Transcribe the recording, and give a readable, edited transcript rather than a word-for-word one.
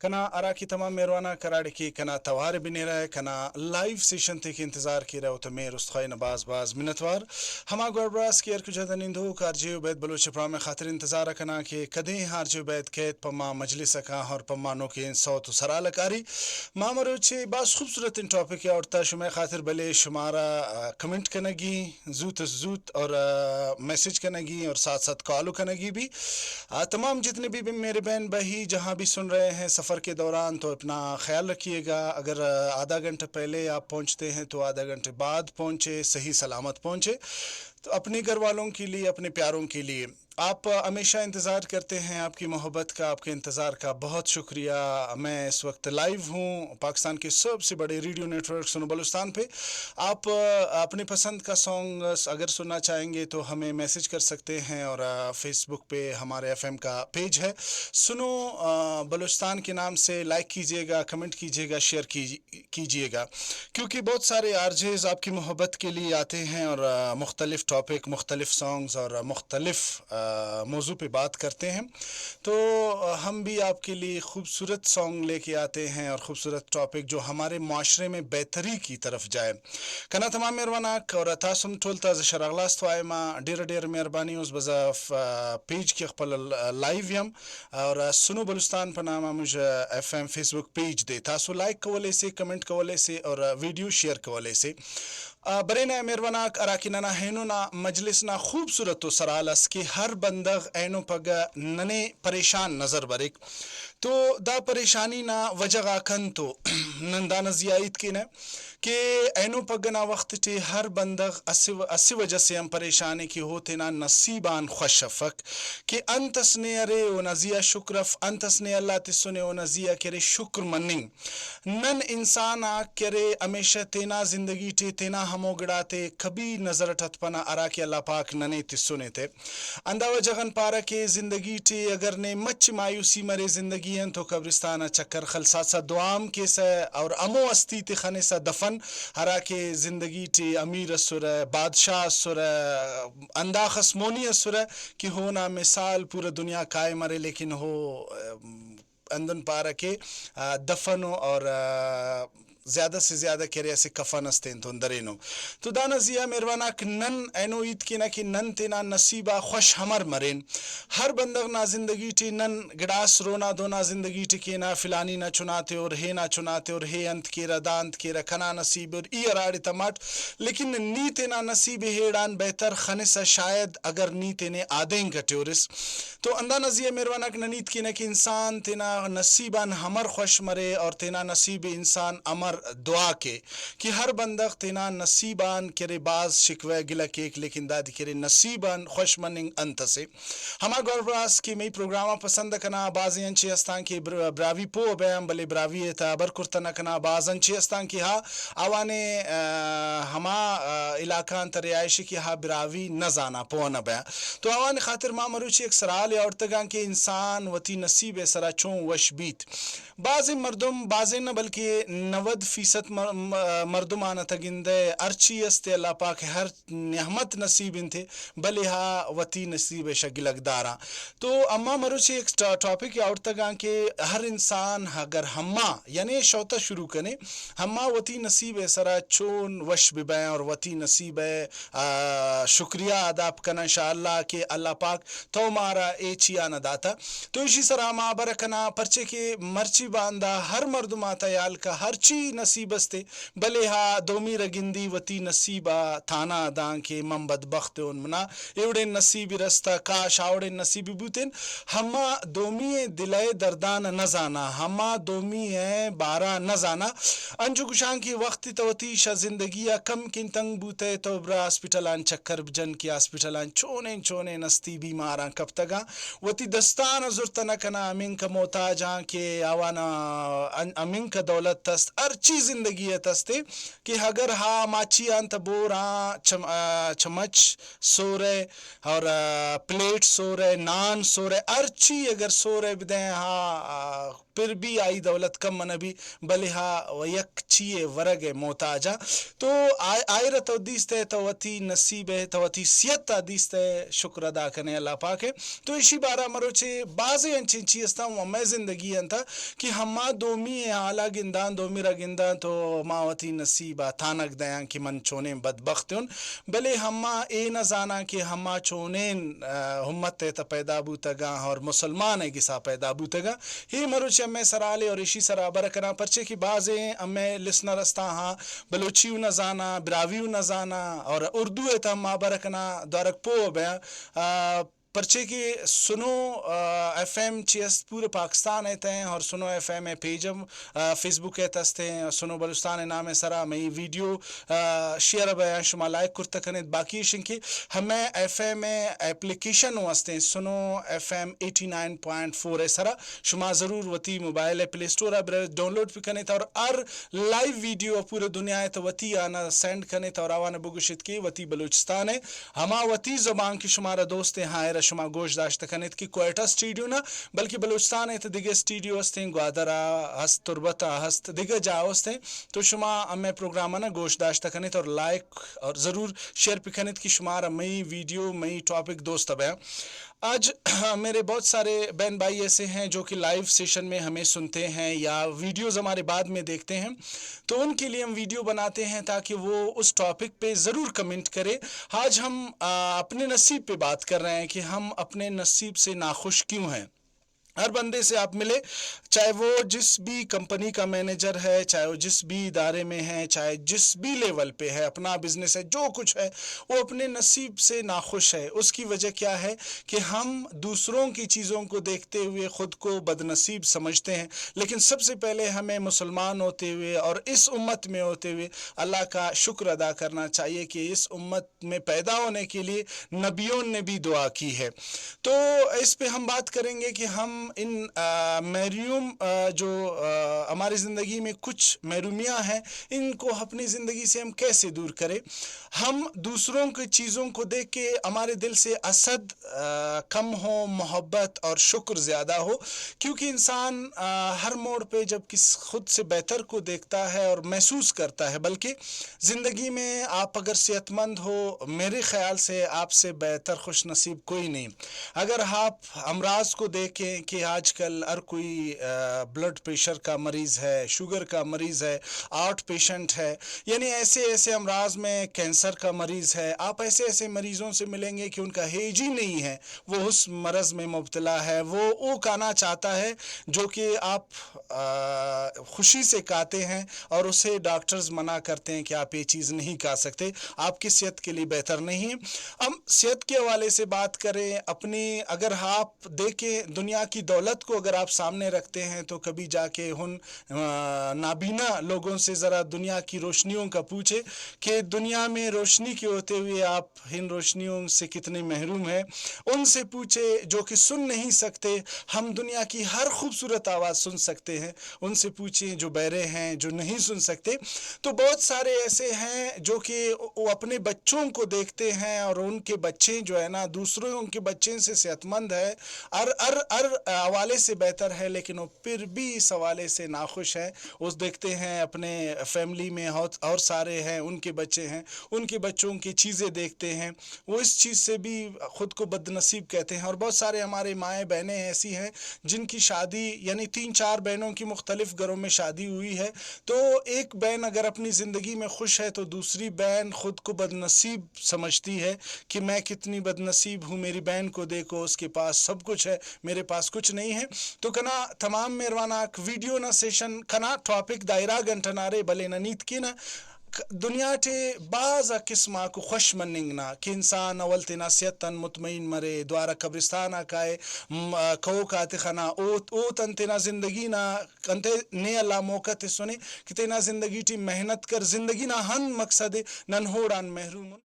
کنا ارا کی تمام میروانا کراڑی کی کنا توار بنے رہے کنا لائیو سیشن تے کی انتظار کی رہے تو میر استخائی نباز باز منتوار ہما گوربراس کی ارکو جدن اندو کار جیو بیت بلوچ پرام خاطر انتظار کنا کہ کدیں ہار جیو بیت کیت پما مجلس کا اور پما نو کے صوت و سرالکاری ما مروچے باز خوبصورت ان ٹاپک ہے اور تا شما خاطر بلے شمارا کمنٹ کنگی زوت زوت اور میسج کنگی اور ساتھ ساتھ کالو کنگی بھی تمام جتنے بھی میرے بہن بھائی جہاں بھی سن رہے ہیں سفر کے دوران تو اپنا خیال رکھیے گا. اگر آدھا گھنٹہ پہلے آپ پہنچتے ہیں تو آدھا گھنٹے بعد پہنچے, صحیح سلامت پہنچے. تو اپنے گھر والوں کے لیے, اپنے پیاروں کے لیے آپ ہمیشہ انتظار کرتے ہیں. آپ کی محبت کا, آپ کے انتظار کا بہت شکریہ. میں اس وقت لائیو ہوں پاکستان کے سب سے بڑے ریڈیو نیٹ ورک سنو بلوچستان پہ. آپ اپنے پسند کا سانگ اگر سننا چاہیں گے تو ہمیں میسج کر سکتے ہیں, اور فیس بک پہ ہمارے ایف ایم کا پیج ہے سنو بلوچستان کے نام سے. لائک کیجئے گا, کمنٹ کیجئے گا, شیئر کیجئے گا, کیونکہ بہت سارے آرجیز آپ کی محبت کے لیے آتے ہیں اور مختلف ٹاپک, مختلف سانگز اور مختلف موضوع پہ بات کرتے ہیں. تو ہم بھی آپ کے لیے خوبصورت سانگ لے کے آتے ہیں اور خوبصورت ٹاپک جو ہمارے معاشرے میں بہتری کی طرف جائے. کنا تمام مہرباناک اور تاسم ټولته ز شراغلاست وایم. ډیر مهرباني اوس بزا پیج کې خپل لایو یم اور سنو بلوچستان په نامه موږ اف ام فیس بک پیج دی, تاسو لایک کولای سي, کمنٹ کولای سي اور ویڈیو شیئر کولای سي. برینہ مہرباناک اراکیننا ہینونا مجلسنا خوبصورت و سرالس کہ ہر بندغ اینو پگا ننے پریشان نظر برک تو دا پریشانی نا وجہ کن تو نندان زیائد کی نا کہ اینو پگنا وقت ٹی ہر بندغ اسی وجہ سے ہم پریشانی کی ہوتے نا نصیبان خوشفک کہ انتس نے ارے و نزیہ شکرف, انتس نے اللہ تسنے و نزیہ کرے شکر مننگ نن انسان کرے ہمیشہ تینا زندگی ٹی تینا ہمو گڑاتے کبھی نظر ٹت پنا ارا کہ اللہ پاک ننے تسنے تے اندا وجہن پارا کہ زندگی ٹی اگر نے مچ مایوسی مرے زندگی ہیں تو قبرستانہ چکر خلسا سا دعام کے سا اور امو استی تے خنے سا دفن ہرا کہ زندگی ٹی امیر سر بادشاہ سر اندا خسمونی سر کہ ہونا مثال پورا دنیا کائے مرے لیکن ہو اندن پارا کے دفنو اور زیادہ سے زیادہ کرے ایسے کفن استین تو اندرینو تو دانا زیا میرواناک نن اینو عید کی نا کہ نن تینا نصیبہ خوش ہمر مرین ہر بندغ نا زندگی ٹی نن گڑاس رونا دونا زندگی ٹی کی نا فلانی نا چناتے اور ہے نا چناتے اور ہے انت کی را دانت کی را کنا نصیب اور ای اراڑی تماٹ لیکن نی تینا نصیب ہیڑان بہتر خنسا شاید اگر نی تینے آدیں گٹیورس تو اندہ نزیہ میرواناک ننیت کی نا کہ انسان تینا نصیبان ہمر خوش مرے اور تینا نصیب انسان امر دعا کے کہ ہر بندغ تینا نصیبان کرے باز شکوہ گلہ کیک لیکن دادی کرے نصیبان خوش مننگ انت سے. ہما گوربراس کی مئی پروگرامہ پسند کنا بازی انچے استان کی براوی پو بیام بلے براوی تا برکرتنا کنا باز انچے استان کی ہا آوانے ہما علاقان تر رہائشی کی ہا براوی نزانا پو نبیا تو آوانے خاطر ما مروچی ایک سرال اورتگان کے انسان وتی نصیب سرا چون وش بیت بعض مردم بعض نہ بلکہ 90% مردم آنا تگندے ارچی استے اللہ پاک ہر نعمت نصیب انتے بلے ہا وتی نصیب شگلک دارا. تو اما مروچی ایک ٹاپک اور تگان کہ ہر انسان اگر ہما یعنی شوتا شروع کنے ہما وتی نصیب سرا چون وش ببیں اور وتی نصیب شکریہ اداب کنا انشاءاللہ کہ اللہ پاک تو مارا اے چیا نہ داتا. تو اسی سرا ما برکنا پرچے کے مرچی باندھا ہر مردم آتا یال کا ہر چی نصیب استے بلے ہا دومی رگندی وتی نصیبہ تھانا دان کے من بدبخت ان منا ایوڑے نصیبی رستا کاش آوڑے نصیبی بوتن ہما دومی دلائے دردان نزانا ہما دومی ہے بارا نزانا انجو گشان کی وقت توتی شا زندگیہ کم کن تنگ بوتے تو برا اسپیٹلان چکر جن کی اسپیٹلان چونے نستی بیماران کب تگا وتی دستان زرتنا کنا امین کا محتاجاں کے آوانا امین کا دولت تست ارچی زندگی تستے کہ اگر ہا ماچی انت بورا چمچ سورے اور پلیٹ سورے نان سورے ارچی اگر سورے بدیں ہا پھر بھی آئی دولت کم من بھی بلے ہا یک چیے ورگ محتاجا تو آئے رتو دیستے توتی نصیب ہے توتی سیتا دیستے شکر ادا کرنے اللہ پاک ہے. تو اسی بارہ مروچے بعضی انچین چیزتا ہوں میں زندگی انتا کہ ہما دومی اعلیٰ گندان دومی را گندان تو ماوتی نصیبہ تانک دیاں کہ من چونیں بدبخت ہوں بلے ہما اے نہ زانا کہ ہما چونیں ہمت تا پیدا بوتگا اور مسلمان ہے گسا پیدا بوتگا ہی مروچے ہمیں سرالے اور اسی سرا برکنا پرچے کی بازیں ہمیں لسنر استا ہاں بلوچیو نہ زانا براویو نہ زانا اور اردو ہے تا ہما برکنا دارک پو بیا پرچے کی سنو ایف ایم چیز پورے پاکستان ایتے ہیں اور سنو ایف ایم پیجم فیس بک ایت استے ہیں سنو بلوچستان نام سرا میں ویڈیو شیئر بیان شما لائک کرتا کنید باقی شنکی ہمیں ایف ایم اپلیکیشن واسطے ہیں سنو ایف ایم 89.4 سرا شما ضرور وتی موبائل پلے سٹور ڈاؤن لوڈ پہ کنید اور لائیو ویڈیو پورے دنیا ہے تو وتی آنا سینڈ کنید اور آوانا بگوشت کی وتی بلوچستان ہے ہما وتی زبان کی شمارا دوست ہیں ہائر شما گوش داشت کنید کی کوئٹہ سٹیڈیو نا بلکہ بلوچستان ہے تو دیگه سٹیڈیو ہستیں گوادرہ ہست تربتہ ہست دیگه جا ہستیں تو شما ہمیں پروگرامانا گوش داشت کنید اور لائک اور ضرور شیئر پہ کنید کی شمارا مئی ویڈیو مئی ٹاپک دوست اب ہے. آج میرے بہت سارے بہن بھائی ایسے ہیں جو کہ لائیو سیشن میں ہمیں سنتے ہیں یا ویڈیوز ہمارے بعد میں دیکھتے ہیں تو ان کے لیے ہم ویڈیو بناتے ہیں تاکہ وہ اس ٹاپک پہ ضرور کمنٹ کرے. آج ہم اپنے نصیب پہ بات کر رہے ہیں کہ ہم اپنے نصیب سے ناخوش کیوں ہیں. ہر بندے سے آپ ملے چاہے وہ جس بھی کمپنی کا مینیجر ہے چاہے وہ جس بھی ادارے میں ہے چاہے جس بھی لیول پہ ہے اپنا بزنس ہے جو کچھ ہے وہ اپنے نصیب سے ناخوش ہے. اس کی وجہ کیا ہے کہ ہم دوسروں کی چیزوں کو دیکھتے ہوئے خود کو بد نصیب سمجھتے ہیں لیکن سب سے پہلے ہمیں مسلمان ہوتے ہوئے اور اس امت میں ہوتے ہوئے اللہ کا شکر ادا کرنا چاہیے کہ اس امت میں پیدا ہونے کے لیے نبیوں نے بھی دعا کی ہے. تو اس پہ ہم بات کریں گے کہ ہم ان محروم جو ہماری زندگی میں کچھ محرومیاں ہیں ان کو اپنی زندگی سے ہم کیسے دور کریں. ہم دوسروں کی چیزوں کو دیکھ کے ہمارے دل سے حسد کم ہو محبت اور شکر زیادہ ہو کیونکہ انسان ہر موڑ پہ جب خود سے بہتر کو دیکھتا ہے اور محسوس کرتا ہے بلکہ زندگی میں آپ اگر صحت مند ہو میرے خیال سے آپ سے بہتر خوش نصیب کوئی نہیں. اگر آپ امراض کو دیکھیں کہ آج کل ہر کوئی بلڈ پریشر کا مریض ہے شوگر کا مریض ہے ہارٹ پیشنٹ ہے یعنی ایسے ایسے امراض میں کینسر کا مریض ہے آپ ایسے مریضوں سے ملیں گے کہ ان کا ایج ہی نہیں ہے وہ اس مرض میں مبتلا ہے وہ کھانا چاہتا ہے جو کہ آپ خوشی سے کھاتے ہیں اور اسے ڈاکٹرز منع کرتے ہیں کہ آپ یہ چیز نہیں کھا سکتے آپ کی صحت کے لیے بہتر نہیں. ہم صحت کے حوالے سے بات کریں اپنی اگر آپ دیکھیں دنیا کی دولت کو اگر آپ سامنے رکھتے ہیں تو کبھی جا کے ان نابینا لوگوں سے ذرا دنیا کی روشنیوں کا پوچھے کہ دنیا میں روشنی کے ہوتے ہوئے آپ ان روشنیوں سے کتنے محروم ہیں. ان سے پوچھے جو کہ سن نہیں سکتے ہم دنیا کی ہر خوبصورت آواز سن سکتے ہیں ان سے پوچھیں جو بہرے ہیں جو نہیں سن سکتے. تو بہت سارے ایسے ہیں جو کہ وہ اپنے بچوں کو دیکھتے ہیں اور ان کے بچے جو ہے نا دوسروں کے بچے سے صحت مند ہے ہر حوالے سے بہتر ہے لیکن وہ پھر بھی اس حوالے سے ناخوش ہے. اس دیکھتے ہیں اپنے فیملی میں اور سارے ہیں ان کے بچے ہیں ان کے بچوں کی چیزیں دیکھتے ہیں وہ اس چیز سے بھی خود کو بد نصیب کہتے ہیں. اور بہت سارے ہمارے مائیں بہنیں ایسی ہیں جن کی شادی یعنی 3-4 بہنوں کی مختلف گھروں میں شادی ہوئی ہے تو ایک بہن اگر اپنی زندگی میں خوش ہے تو دوسری بہن خود کو بد نصیب سمجھتی ہے کہ میں کتنی بد نصیب ہوں میری بہن کو دیکھو اس کے پاس سب کچھ ہے میرے پاس کچھ نہیں ہے. تو کنا تمام مہرباناک ویڈیو نہ سیشن کنا ٹاپک دائرہ گھنٹنارے بلے نہ نیت کی نا دنیا ٹے بعض قسمہ کو خوش مننگنا کہ انسان اول تینا صحتن مطمئن مرے دوارا قبرستان آکائے کہو کاتے خنا اوت انتینا زندگی نا انتے نے اللہ موقع تے سنے کہ تینا زندگی ٹی محنت کر زندگی نا ہن مقصد نن ہوڑان محروم